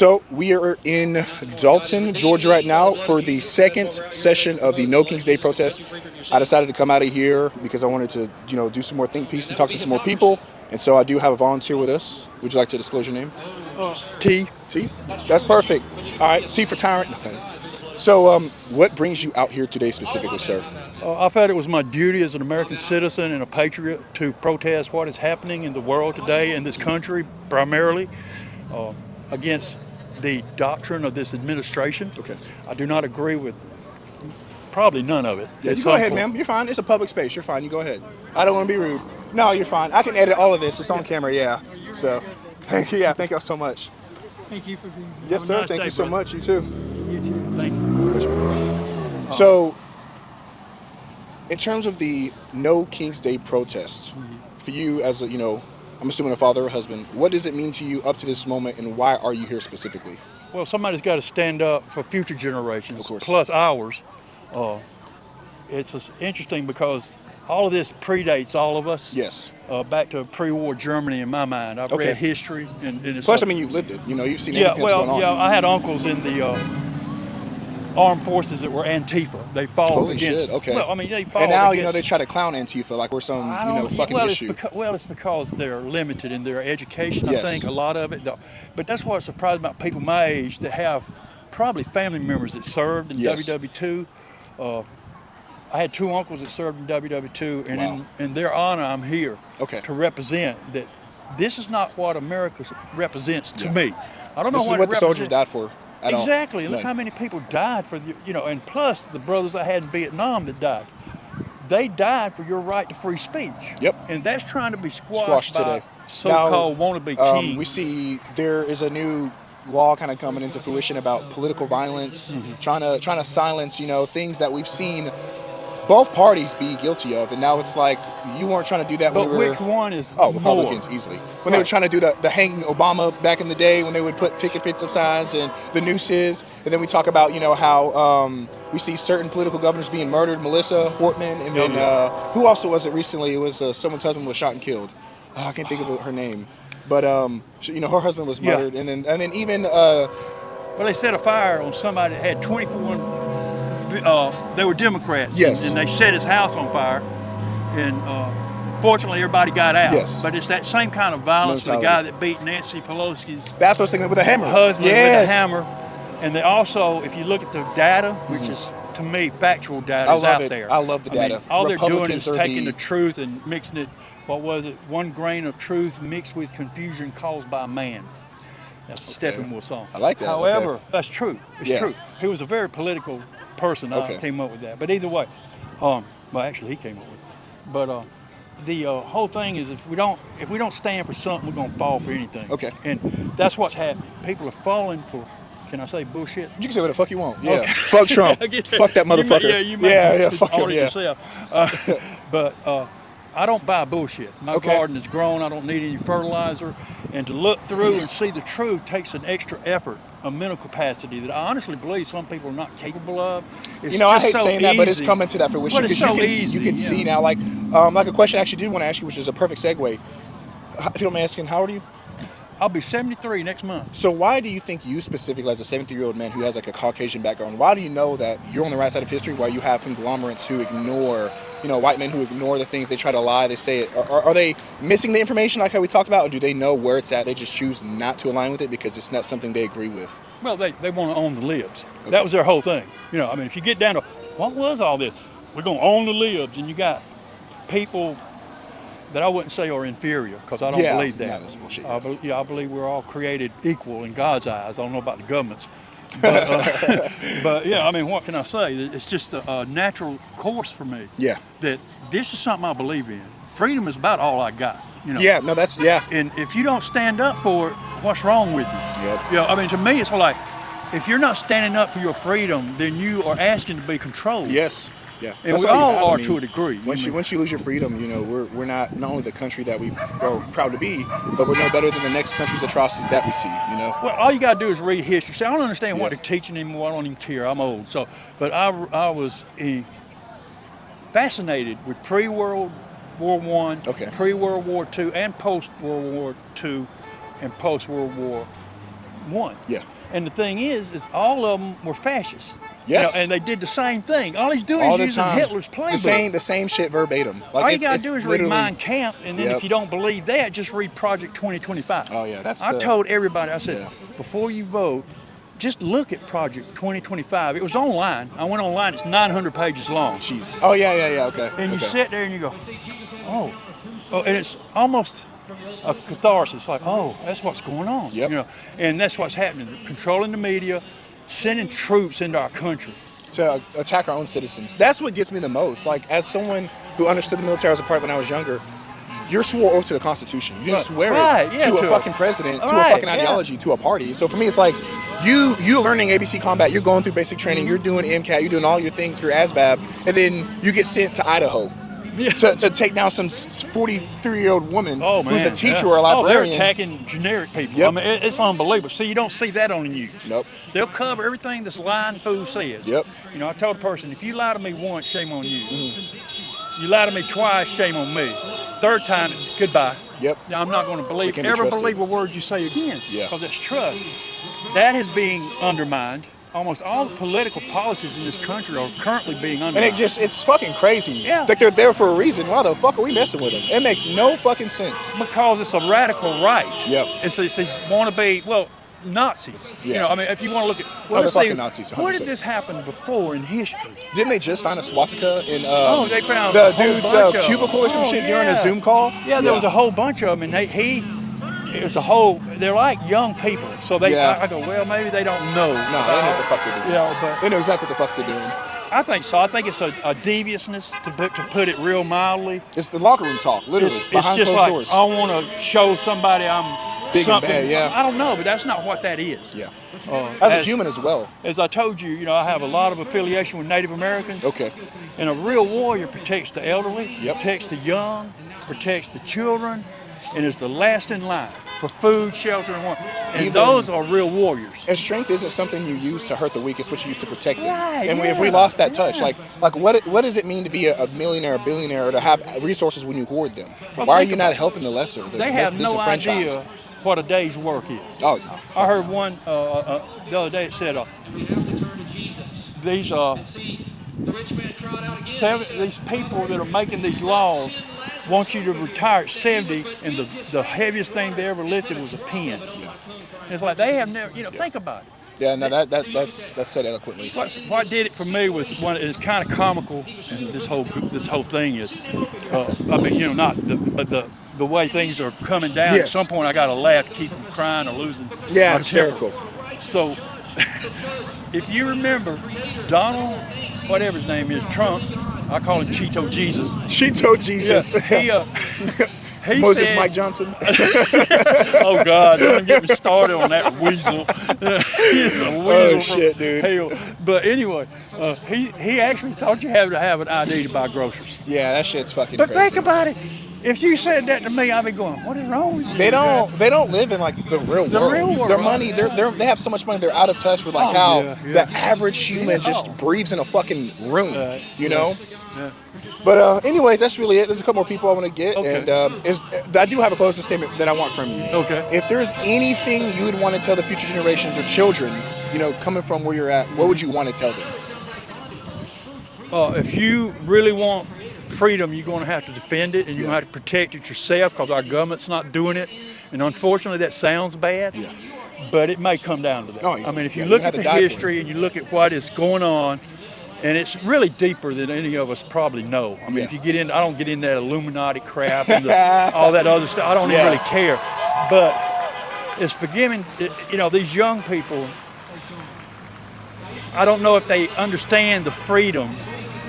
So we are in Dalton, Georgia right now for the second session of the No Kings Day protest. I decided to come out of here because I wanted to, do some more think piece and talk to some more people. And so I do have a volunteer with us. Would you like to disclose your name? T. T? That's perfect. All right, T for Tyrant. Okay. So what brings you out here today specifically, sir? I felt it was my duty as an American citizen and a patriot to protest what is happening in the world today, in this country primarily, against the doctrine of this administration. Okay. I do not agree with probably none of it. Yeah, you go ahead, ma'am. You're fine. It's a public space. You're fine. You go ahead. I don't want to be rude. No, you're fine. I can edit all of this. It's on camera, yeah. So, yeah, thank y'all so much. Thank you for being here. Yes, sir. Thank you so much. You too. You too. Thank you. So, in terms of the No Kings Day protest, for you as a, I'm assuming a father or husband, what does it mean to you up to this moment, and why are you here specifically? Well, somebody's got to stand up for future generations, Of course. plus ours. It's interesting because all of this predates all of us. Yes. Back to pre-war Germany in my mind. I've read history, and it's plus, I mean, you lived it. You've seen everything that's going on. Yeah, I had uncles in the armed forces that were Antifa. They fought Holy against. shit! Okay. Well, I mean, they fought. And now against, they try to clown Antifa like we're some fucking well, issue. It's because they're limited in their education. Yes. I think a lot of it. But that's what's surprising about people my age that have probably family members that served in Yes. WW2. I had two uncles that served in WW2, and Wow. in their honor, I'm here Okay. to represent that. This is not what America represents to Yeah. me. I don't know This is what what it the soldiers represents. died for. At all. Exactly. Look None. how many people died for and plus the brothers I had in Vietnam that died. They died for your right to free speech. Yep. And that's trying to be Squashed by today. so-called wannabe kings. We see there is a new law kind of coming into fruition about political violence, trying to silence, things that we've seen both parties be guilty of, and now it's like you weren't trying to do that. But when we were, which one is Republicans more? easily when they were trying to do the hanging Obama back in the day when they would put picket fence up signs and the nooses, and then we talk about how we see certain political governors being murdered, Melissa Hortman, and then who also was it recently? It was someone's husband was shot and killed. I can't think of her name, but her husband was murdered, and then even well, they set a fire on somebody that had 24. They were Democrats. Yes. And they set his house on fire, and fortunately everybody got out. Yes. But it's that same kind of violence to the Mentality. guy that beat Nancy Pelosi's that's what I was thinking with a hammer. husband Yes. with a hammer. And they also, if you look at the data, which is to me factual data, I is love out it. there. I love the data. All they're doing Republicans is are taking the- the truth and mixing it. What was it? One grain of truth mixed with confusion caused by man. That's the Steppenwolf song. I like that. However, Okay. that's true. It's Yeah. true. He was a very political person. Okay. I came up with that. But either way, well, actually, he came up with it. But the whole thing is, if we don't stand for something, we're gonna fall for anything. Okay. And that's what's happening. People are falling for. Can I say bullshit? You can say what the fuck you want. Yeah. Okay. Fuck Trump. I get that. Fuck that motherfucker. You may yeah. Fuck him. audit Yeah. yourself. But I don't buy bullshit. My Okay. garden is grown. I don't need any fertilizer. And to look through and see the truth takes an extra effort, a mental capacity that I honestly believe some people are not capable of. It's I just hate so saying that, but it's easy. coming to that fruition But it's because so you easy, can see now, like a question I actually did want to ask you, which is a perfect segue. If you don't mind asking, how old are you? I'll be 73 next month. So why do you think you specifically, as a 73-year-old man who has like a Caucasian background, why do you know that you're on the right side of history while you have conglomerates who ignore, white men who ignore the things, they try to lie, they say it? Are they missing the information like how we talked about, or do they know where it's at, they just choose not to align with it because it's not something they agree with? Well, they want to own the libs. Okay. That was their whole thing. If you get down to what was all this, we're going to own the libs, and you got people that I wouldn't say are inferior, because I don't believe that. Yeah, that's bullshit. I believe we're all created equal in God's eyes. I don't know about the government's. But what can I say? It's just a natural course for me. Yeah. That this is something I believe in. Freedom is about all I got. Yeah, no, that's, yeah. And if you don't stand up for it, what's wrong with you? Yep. To me, it's like, if you're not standing up for your freedom, then you are asking to be controlled. Yes. Yeah. And That's we all you all have. are I mean, to a degree. Once you lose your freedom, we're not only the country that we are proud to be, but we're no better than the next country's atrocities that we see. Well, all you got to do is read history. See, I don't understand what Yeah. they're teaching anymore. I don't even care. I'm old. But I was fascinated with pre-World War I, Okay. pre-World War II, and post-World War II, and post-World War I. Yeah. And the thing is all of them were fascists. Yes. And they did the same thing. All he's doing All is the using time. Hitler's playbook. The same shit verbatim. Like All you it's, gotta it's do is read literally- Mein Kampf, and then Yep. if you don't believe that, just read Project 2025. Oh yeah, that's. I told everybody, I said, Yeah. before you vote, just look at Project 2025. It was online. I went online. It's 900 pages long. Jeez. Oh yeah. Okay. And you okay. sit there and you go, oh, and it's almost a catharsis. Like, oh, that's what's going on. Yep. You know, and that's what's happening. Controlling the media, sending troops into our country. To attack our own citizens. That's what gets me the most. Like, as someone who understood the military as a part when I was younger, you're swore oath to the Constitution. You didn't swear it to a fucking president, to a fucking ideology, to a party. So for me, it's like you learning ABC combat, you're going through basic training, you're doing MCAT, you're doing all your things for your ASVAB, and then you get sent to Idaho. To take down some 43-year-old woman who's a teacher or a librarian. Oh, they're attacking generic people. Yep. I mean, it's unbelievable. See, you don't see that on the news. Nope. They'll cover everything this lying fool says. Yep. You know, I told a person, if you lie to me once, shame on you. You lie to me twice, shame on me. Third time, it's goodbye. Yep. Now, I'm not going to They can be ever trusted. believe a word you say again. Yeah. Because it's trust. That is being undermined. Almost all the political policies in this country are currently being And undermined. it's fucking crazy. Yeah. Like they're there for a reason. Why the fuck are we messing with them? It makes no fucking sense. Because it's a radical right. Yep. It's want to be, well, Nazis. Yeah. You know, I mean, if you want to look at, they're let's fucking see, Nazis, where 100%. did this happen before in history? Didn't they just find a swastika in They found the a whole dude's bunch of cubicle or some them. shit Oh, during a yeah. Zoom call? Yeah, there was a whole bunch of them, and it was a whole. They're like young people, so they. Yeah. I go, well, maybe they don't know. No, they know what the fuck they're doing. Yeah, but They know exactly what the fuck they're doing. I think so. I think it's a deviousness to put it real mildly. It's the locker room talk, literally, It's behind just closed like doors. I want to show somebody I'm Big and something. bad, yeah. I don't know, but that's not what that is. Yeah. As a human as well. As I told you, you know, I have a lot of affiliation with Native Americans. Okay. And a real warrior protects the elderly, Yep. protects the young, protects the children, and is the last in line for food, shelter, and warmth. And Even- those are real warriors. And strength isn't something you use to hurt the weak; it's what you use to protect them. Right, and if we yeah, lost that touch, yeah. like what does it mean to be a millionaire, a billionaire, or to have resources when you hoard them? Well, Why are think you about not helping the lesser? They have no idea what a day's work is. Oh, I heard one the other day. It said these these people that are making these laws want you to retire at 70, and the heaviest thing they ever lifted was a pen. yeah. It's like they have never, you know, think about it. Yeah, no, that's said eloquently. What did it for me was it's kind of comical, and this whole thing is, I mean, you know, but the way things are coming down. Yes. At some point, I got to laugh to keep from crying or losing. Yeah, my hysterical. temper. So, if you remember, Donald, whatever his name is, Trump, I call him Cheeto Jesus. Cheeto Jesus. Yeah, he Moses said, Mike Johnson. Oh God, don't get me started on that weasel. He's a weasel. Oh, from shit, dude. Hell. But anyway, he actually thought you had to have an ID to buy groceries. Yeah, that shit's fucking But crazy. think about it. If you said that to me, I'd be going, "What is wrong with you?" They don't live in like the real world. real world. Their money, they have so much money. They're out of touch with like how the average human just breathes in a fucking room. You know. Yeah. But anyways, that's really it. There's a couple more people I want to get, Okay. and I do have a closing statement that I want from you. Okay. If there's anything you would want to tell the future generations or children, you know, coming from where you're at, what would you want to tell them? If you really want freedom, you're going to have to defend it, and you're going to have to protect it yourself because our government's not doing it. And unfortunately, that sounds bad. Yeah. But it may come down to that. Oh, I mean, if you yeah, look you at have the to die for history and you look at what is going on, and it's really deeper than any of us probably know. I mean, Yeah. if you get in, I don't get into that Illuminati crap and all that other stuff. I don't even Yeah. really care. But it's beginning, you know, these young people, I don't know if they understand the freedom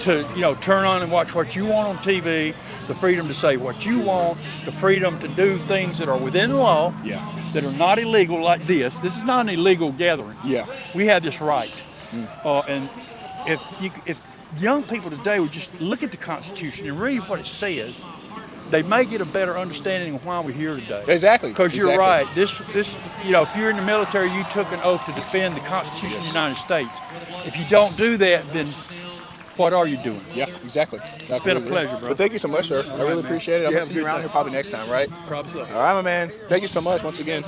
to, you know, turn on and watch what you want on TV, the freedom to say what you want, the freedom to do things that are within the law, Yeah. that are not illegal like this. This is not an illegal gathering. Yeah. We have this right. And if young people today would just look at the Constitution and read what it says, they may get a better understanding of why we're here today. Exactly. Because you're Exactly. right. This, you know, if you're in the military, you took an oath to defend the Constitution of the United States. If you don't do that, then what are you doing? Yeah, exactly. It's been a pleasure, bro. But thank you so much, sir. I really man. appreciate it. I'm You gonna have see a you good around day. here probably next time, right? Probably so. All right, my man. Thank you so much once again.